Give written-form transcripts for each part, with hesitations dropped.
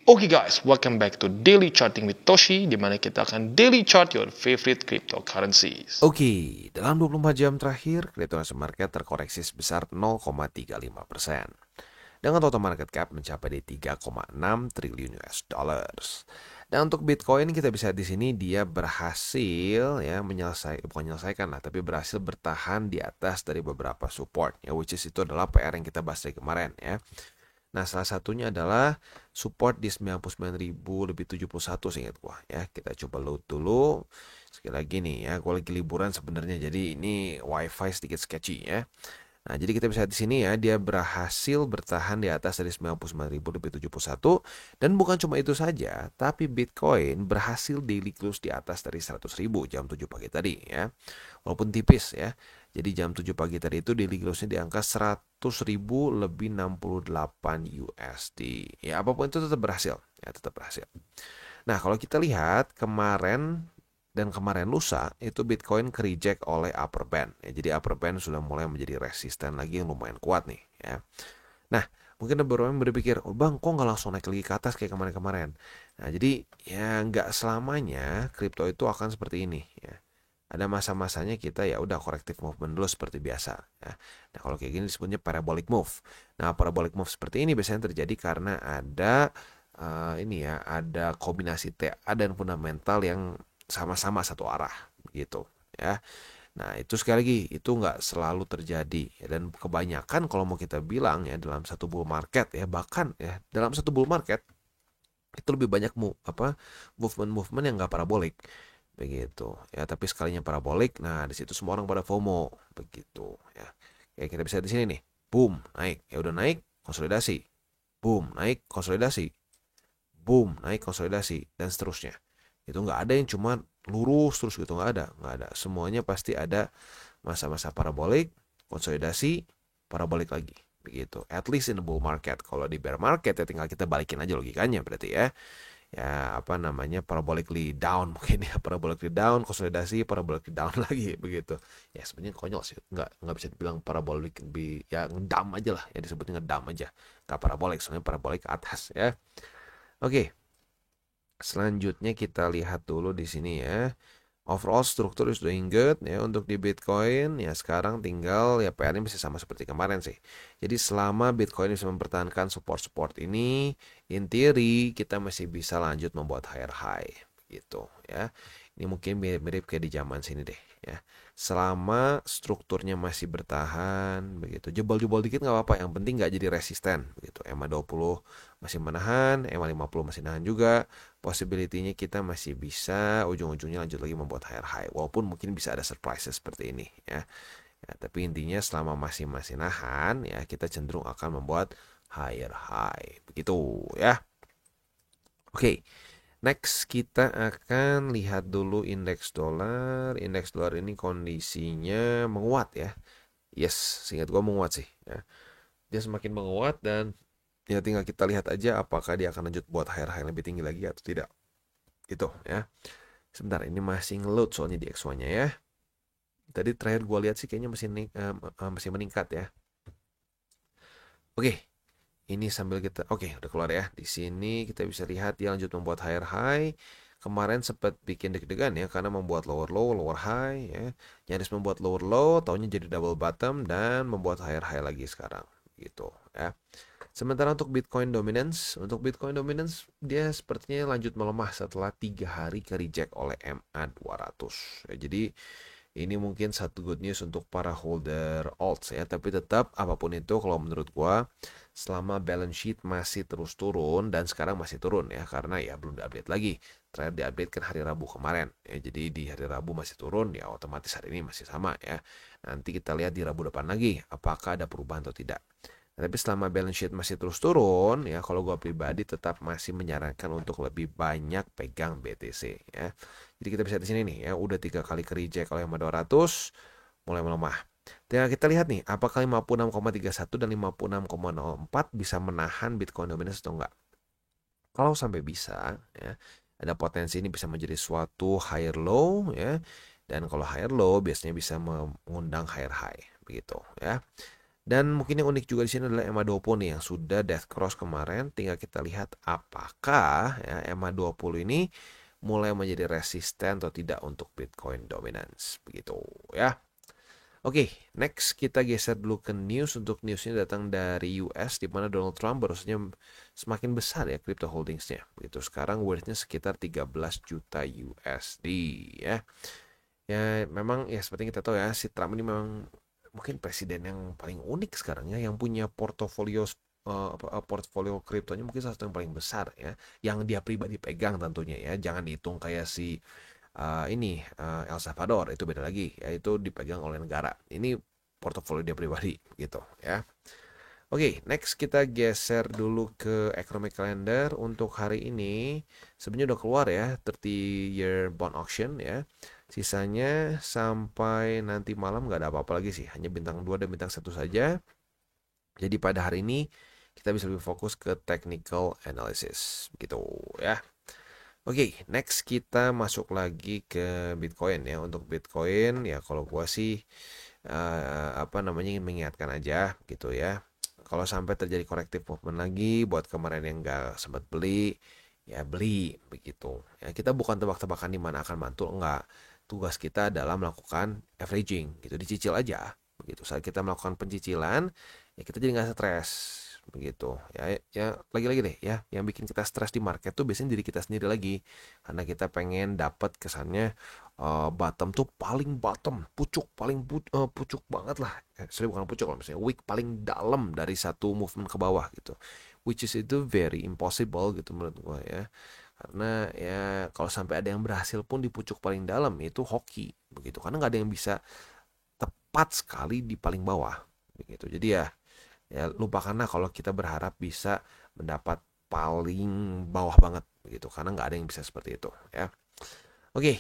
Oke guys, welcome back to Daily Charting with Toshi, di mana kita akan daily chart your favorite cryptocurrencies. Oke, dalam 24 jam terakhir, cryptocurrency market terkoreksi sebesar 0,35%. Dengan total market cap mencapai di 3,6 triliun US dollars. Dan untuk Bitcoin kita bisa lihat di sini dia berhasil ya bukan menyelesaikan lah, tapi berhasil bertahan di atas dari beberapa support ya, which is itu adalah PR yang kita bahas dari kemarin ya. Nah, salah satunya adalah support di 99.000 lebih 71 seingat gua ya. Kita coba load dulu. Sekali lagi nih ya, gua lagi liburan sebenarnya jadi ini wifi sedikit sketchy ya. Nah, jadi kita bisa lihat di sini ya, dia berhasil bertahan di atas dari 99.000 lebih 71 dan bukan cuma itu saja, tapi Bitcoin berhasil daily close di atas dari 100.000 jam 7 pagi tadi ya. Walaupun tipis ya. Jadi jam 7 pagi tadi itu daily close-nya di angka 100.000 lebih 68 USD. Ya, apapun itu tetap berhasil. Ya, tetap berhasil. Nah, kalau kita lihat kemarin dan kemarin lusa itu Bitcoin ke-reject oleh upper band. Ya, jadi upper band sudah mulai menjadi resisten lagi yang lumayan kuat nih. Ya. Nah, mungkin ada beberapa yang berpikir, oh bang, kok nggak langsung naik lagi ke atas kayak kemarin-kemarin. Nah, jadi ya nggak selamanya kripto itu akan seperti ini. Ya. Ada masa-masanya kita ya udah corrective movement dulu seperti biasa. Ya. Nah, kalau kayak gini disebutnya parabolic move. Nah, parabolic move seperti ini biasanya terjadi karena ada ini ya, ada kombinasi TA dan fundamental yang sama-sama satu arah gitu ya. Nah, itu sekali lagi itu nggak selalu terjadi ya, dan kebanyakan kalau mau kita bilang ya dalam satu bull market ya, bahkan ya dalam satu bull market itu lebih banyak movement-movement yang nggak parabolik begitu ya, tapi sekalinya parabolik, nah di situ semua orang pada FOMO begitu ya. Kayak kita bisa di sini nih, boom naik, ya udah naik konsolidasi, boom naik konsolidasi, boom naik konsolidasi dan seterusnya. Itu nggak ada yang cuma lurus terus gitu, nggak ada, semuanya pasti ada masa-masa parabolik, konsolidasi, parabolik lagi begitu, at least in the bull market. Kalau di bear market ya tinggal kita balikin aja logikanya berarti ya. Ya apa namanya, parabolically down mungkin ya, parabolically down konsolidasi, parabolically down lagi begitu ya. Sebenarnya konyol sih, nggak bisa dibilang parabolic, ya ngedam aja lah ya, disebutnya ngedam aja, nggak parabolik, soalnya parabolik ke atas ya. Oke, selanjutnya kita lihat dulu di sini ya. Overall struktur is doing good ya untuk di Bitcoin. Ya sekarang tinggal ya PR-nya masih sama seperti kemarin sih. Jadi selama Bitcoin bisa mempertahankan support-support ini, in theory kita masih bisa lanjut membuat higher high gitu ya. Ini mungkin mirip kayak di zaman sini deh ya. Selama strukturnya masih bertahan begitu, jebol-jebol dikit nggak apa-apa, yang penting nggak jadi resisten begitu. EMA 20 masih menahan, EMA 50 masih nahan juga, possibility-nya kita masih bisa ujung-ujungnya lanjut lagi membuat higher high, walaupun mungkin bisa ada surprises seperti ini ya. Ya, tapi intinya selama masih nahan ya, kita cenderung akan membuat higher high begitu ya. Oke, next kita akan lihat dulu indeks dolar. Indeks dolar ini kondisinya menguat ya. Yes, seingat gua menguat sih ya. Dia semakin menguat dan ya tinggal kita lihat aja apakah dia akan lanjut buat higher high lebih tinggi lagi atau tidak. Gitu ya. Sebentar, ini masih ngeload soalnya di X1-nya ya. Tadi terakhir gue lihat sih kayaknya masih meningkat ya. Oke, ini sambil kita, oke udah keluar ya. Di sini kita bisa lihat dia lanjut membuat higher high. Kemarin sempat bikin deg-degan ya karena membuat lower low, lower high ya. Nyaris membuat lower low, taunya jadi double bottom dan membuat higher high lagi sekarang gitu ya. Sementara untuk Bitcoin dominance dia sepertinya lanjut melemah setelah 3 hari ke reject oleh MA 200. Ya, jadi ini mungkin satu good news untuk para holder alts ya, tapi tetap apapun itu kalau menurut gua selama balance sheet masih terus turun, dan sekarang masih turun ya karena ya belum diupdate lagi. Terakhir diupdate kan hari Rabu kemarin ya, jadi di hari Rabu masih turun ya, otomatis hari ini masih sama ya. Nanti kita lihat di Rabu depan lagi apakah ada perubahan atau tidak. Nah, tapi selama balance sheet masih terus turun ya, kalau gue pribadi tetap masih menyarankan untuk lebih banyak pegang BTC ya. Jadi kita bisa di sini nih ya, udah 3 kali ke reject oleh MA 200, mulai melemah. Tinggal kita lihat nih, apakah 56,31 dan 56,04 bisa menahan Bitcoin dominance atau enggak. Kalau sampai bisa ya, ada potensi ini bisa menjadi suatu higher low ya. Dan kalau higher low biasanya bisa mengundang higher high begitu ya. Dan mungkin yang unik juga di sini adalah EMA20 nih yang sudah death cross kemarin. Tinggal kita lihat apakah ya EMA20 ini mulai menjadi resisten atau tidak untuk Bitcoin dominance. Begitu ya. Oke, next kita geser dulu ke news. Untuk newsnya datang dari US, di mana Donald Trump baru saja semakin besar ya crypto holdingsnya. Begitu sekarang worthnya sekitar 13 juta USD ya. Ya memang ya seperti yang kita tahu ya, si Trump ini memang mungkin presiden yang paling unik sekarang ya, yang punya portfolio kriptonya mungkin salah satu yang paling besar ya, yang dia pribadi pegang tentunya ya. Jangan dihitung kayak si El Salvador, itu beda lagi ya, itu dipegang oleh negara. Ini portofolio dia pribadi gitu ya. Oke, next kita geser dulu ke economic calendar. Untuk hari ini sebenarnya udah keluar ya 30-year bond auction ya. Sisanya sampai nanti malam nggak ada apa-apa lagi sih, hanya bintang 2 dan bintang 1 saja. Jadi pada hari ini kita bisa lebih fokus ke technical analysis gitu ya. Oke, next kita masuk lagi ke Bitcoin ya. Untuk Bitcoin ya kalau gua sih ingin mengingatkan aja gitu ya. Kalau sampai terjadi corrective movement lagi buat kemarin yang nggak sempat beli, ya beli begitu. Ya kita bukan tebak-tebakan di mana akan mantul, enggak. Tugas kita adalah melakukan averaging gitu, dicicil aja begitu. Saat kita melakukan pencicilan, ya kita jadi nggak stres begitu ya. Lagi-lagi deh ya, yang bikin kita stres di market tuh biasanya diri kita sendiri lagi, karena kita pengen dapat kesannya bottom tuh paling bottom, pucuk paling pucuk banget lah, bukan pucuk kalau misalnya wick paling dalam dari satu movement ke bawah gitu, which is itu very impossible gitu menurut gua ya. Karena ya kalau sampai ada yang berhasil pun di pucuk paling dalam itu hoki begitu, karena nggak ada yang bisa tepat sekali di paling bawah begitu. Jadi ya lupakanlah kalau kita berharap bisa mendapat paling bawah banget begitu, karena nggak ada yang bisa seperti itu ya. Oke,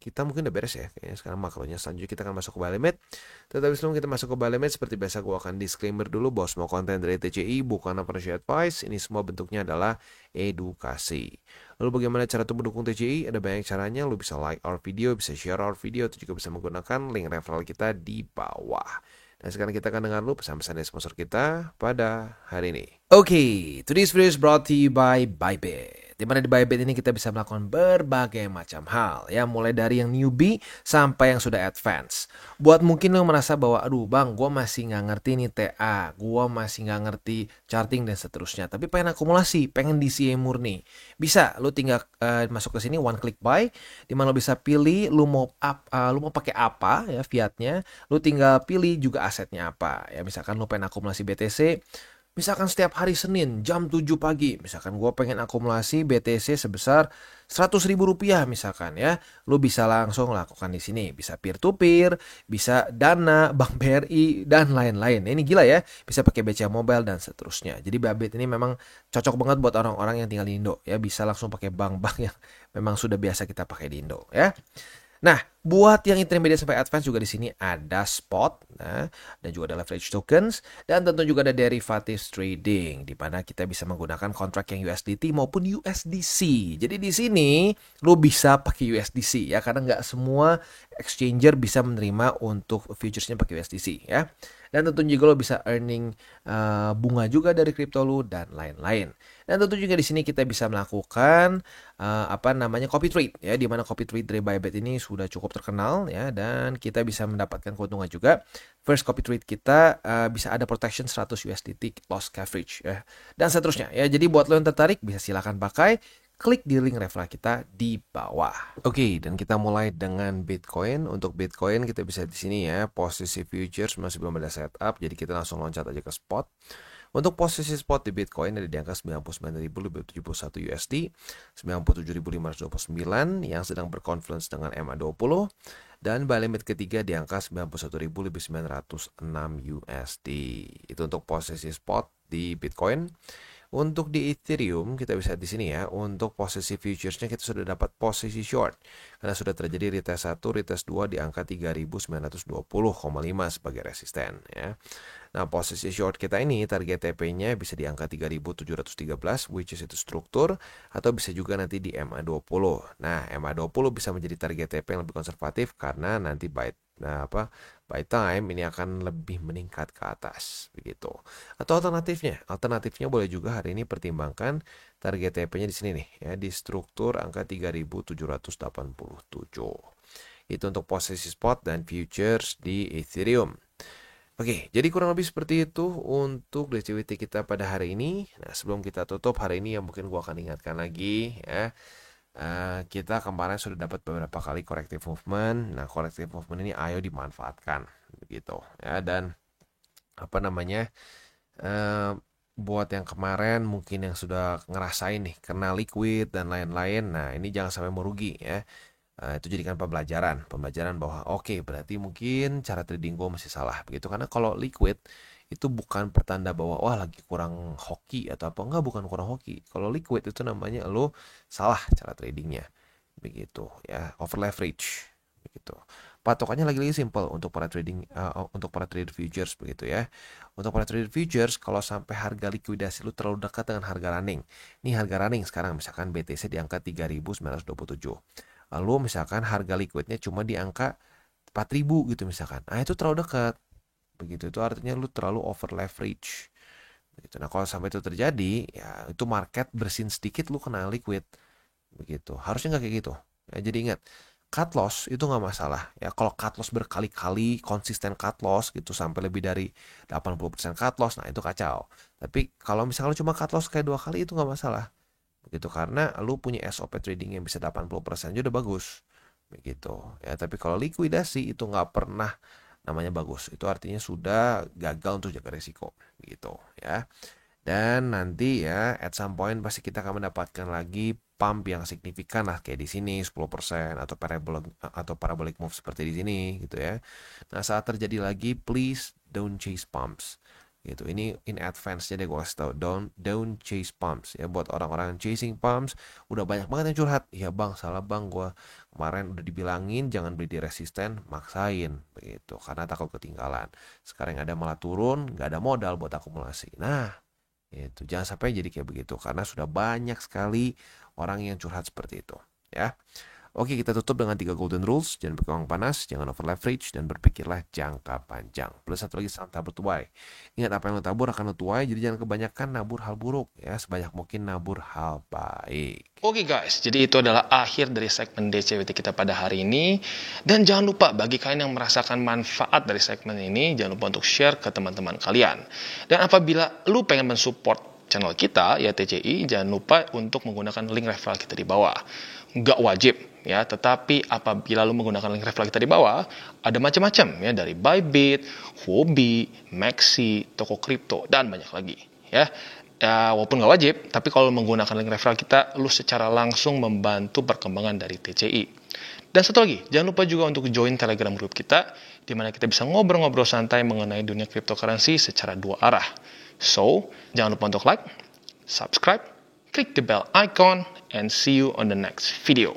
kita mungkin udah beres ya kayaknya sekarang makronya. Selanjutnya kita akan masuk ke buy limit. Tetapi sebelum kita masuk ke buy limit, seperti biasa gue akan disclaimer dulu bahwa semua konten dari TCI bukan financial advice. Ini semua bentuknya adalah edukasi. Lalu bagaimana cara untuk mendukung TCI? Ada banyak caranya. Lu bisa like our video, bisa share our video, atau juga bisa menggunakan link referral kita di bawah. Dan sekarang kita akan dengar dulu pesan-pesan dari sponsor kita pada hari ini. Oke, today's video is brought to you by Bybit. Di mana di Bybit ini kita bisa melakukan berbagai macam hal ya, mulai dari yang newbie sampai yang sudah advance. Buat mungkin lo merasa bahwa aduh bang, gue masih nggak ngerti nih TA, gue masih nggak ngerti charting dan seterusnya, tapi pengen akumulasi, pengen DCA murni, bisa lo tinggal masuk ke sini one click buy, di mana lo bisa pilih lo mau pakai apa ya fiatnya, lo tinggal pilih juga asetnya apa ya. Misalkan lo pengen akumulasi BTC, misalkan setiap hari Senin jam 7 pagi, misalkan gue pengen akumulasi BTC sebesar 100.000 rupiah misalkan ya, lu bisa langsung lakukan di sini. Bisa peer to peer, bisa Dana, Bank BRI dan lain-lain. Ini gila ya, bisa pakai BCA Mobile dan seterusnya. Jadi Bybit ini memang cocok banget buat orang-orang yang tinggal di Indo ya, bisa langsung pakai bank-bank yang memang sudah biasa kita pakai di Indo ya. Nah, buat yang intermediate sampai advance juga di sini ada spot, dan juga ada leverage tokens, dan tentu juga ada derivatives trading, di mana kita bisa menggunakan kontrak yang USDT maupun USDC. Jadi di sini lo bisa pakai USDC ya, karena nggak semua exchanger bisa menerima untuk futuresnya pakai USDC ya. Dan tentu juga lo bisa earning bunga juga dari kripto lo dan lain-lain. Dan tentu juga di sini kita bisa melakukan copy trade ya, di mana copy trade dari Bybit ini sudah cukup terkenal ya, dan kita bisa mendapatkan keuntungan juga. First copy trade kita bisa ada protection 100 USDT loss coverage ya, dan seterusnya ya. Jadi buat lo yang tertarik bisa silakan pakai, klik di link referral kita di bawah. Oke, dan kita mulai dengan Bitcoin. Untuk Bitcoin kita bisa di sini ya, posisi futures masih belum ada setup, jadi kita langsung loncat aja ke spot. Untuk posisi spot di Bitcoin ada di angka 99.071 USD, 97.529 yang sedang berconfluence dengan EMA20, dan buy limit ketiga di angka 91.906 USD. Itu untuk posisi spot di Bitcoin. Untuk di Ethereum kita bisa di sini ya. Untuk posisi futuresnya kita sudah dapat posisi short karena sudah terjadi retest 1, retest 2 di angka 3.920,5 sebagai resisten ya. Nah, posisi short kita ini target TP-nya bisa di angka 3.713, which is itu struktur, atau bisa juga nanti di MA20. Nah, MA20 bisa menjadi target TP yang lebih konservatif karena nanti Nah, by time ini akan lebih meningkat ke atas begitu. Atau alternatifnya boleh juga hari ini pertimbangkan target TP-nya di sini nih ya, di struktur angka 3787. Itu untuk posisi spot dan futures di Ethereum. Oke, jadi kurang lebih seperti itu untuk DCWT kita pada hari ini. Nah, sebelum kita tutup hari ini, yang mungkin gua akan ingatkan lagi ya, kita kemarin sudah dapat beberapa kali corrective movement. Nah, corrective movement ini ayo dimanfaatkan begitu ya. Dan buat yang kemarin mungkin yang sudah ngerasain nih kena liquid dan lain-lain, nah ini jangan sampai merugi ya. Itu jadikan pembelajaran bahwa oke, berarti mungkin cara trading gue masih salah begitu, karena kalau liquid itu bukan pertanda bahwa wah lagi kurang hoki atau apa, enggak, bukan kurang hoki. Kalau liquid itu namanya lo salah cara tradingnya begitu ya, over leverage begitu. Patokannya lagi-lagi simple untuk para trader futures begitu ya. Untuk para trader futures, kalau sampai harga likuidasi lu terlalu dekat dengan harga running. Ini harga running sekarang misalkan BTC di angka 3.927. Lalu misalkan harga liquidnya cuma di angka 4.000 gitu misalkan. Nah, itu terlalu dekat. Begitu, itu artinya lu terlalu over leverage. Begitu. Nah, kalau sampai itu terjadi, ya itu market bersin sedikit lu kena liquid. Begitu. Harusnya nggak kayak gitu. Ya, jadi ingat, cut loss itu nggak masalah. Ya, kalau cut loss berkali-kali, konsisten cut loss gitu sampai lebih dari 80% cut loss, nah itu kacau. Tapi kalau misalnya lu cuma cut loss kayak 2 kali itu nggak masalah. Begitu, karena lu punya SOP trading yang bisa 80% aja udah bagus. Begitu. Ya, tapi kalau likuidasi itu nggak pernah namanya bagus. Itu artinya sudah gagal untuk jaga risiko. Gitu ya. Dan nanti ya at some point pasti kita akan mendapatkan lagi pump yang signifikan lah, kayak di sini 10% atau parabolic move seperti di sini gitu ya. Nah, saat terjadi lagi, please don't chase pumps. Gitu. Ini in advance jadi gue kasih tau, don't chase pumps ya. Buat orang-orang chasing pumps, udah banyak banget yang curhat. Ya bang, salah bang, gue kemarin udah dibilangin jangan beli di resisten, maksain begitu karena takut ketinggalan. Sekarang ada malah turun, nggak ada modal buat akumulasi. Nah, itu jangan sampai jadi kayak begitu karena sudah banyak sekali orang yang curhat seperti itu ya. Oke, kita tutup dengan 3 golden rules. Jangan berkembang panas, jangan over leverage, dan berpikirlah jangka panjang. Plus satu lagi, salam tabur tuai. Ingat, apa yang lo tabur akan lo tuai, jadi jangan kebanyakan nabur hal buruk ya, sebanyak mungkin nabur hal baik. Oke guys, jadi itu adalah akhir dari segmen DCWT kita pada hari ini. Dan jangan lupa, bagi kalian yang merasakan manfaat dari segmen ini, jangan lupa untuk share ke teman-teman kalian. Dan apabila lu pengen mensupport channel kita, ya TCI, jangan lupa untuk menggunakan link referral kita di bawah. Nggak wajib ya, tetapi apabila lu menggunakan link referral kita di bawah, ada macam-macam ya, dari Bybit, Huobi, Maxi, toko kripto, dan banyak lagi ya. Ya, walaupun nggak wajib, tapi kalau menggunakan link referral kita, lu secara langsung membantu perkembangan dari TCI. Dan satu lagi, jangan lupa juga untuk join Telegram group kita, di mana kita bisa ngobrol-ngobrol santai mengenai dunia cryptocurrency secara 2 arah. So, jangan lupa untuk like, subscribe, click the bell icon, and see you on the next video.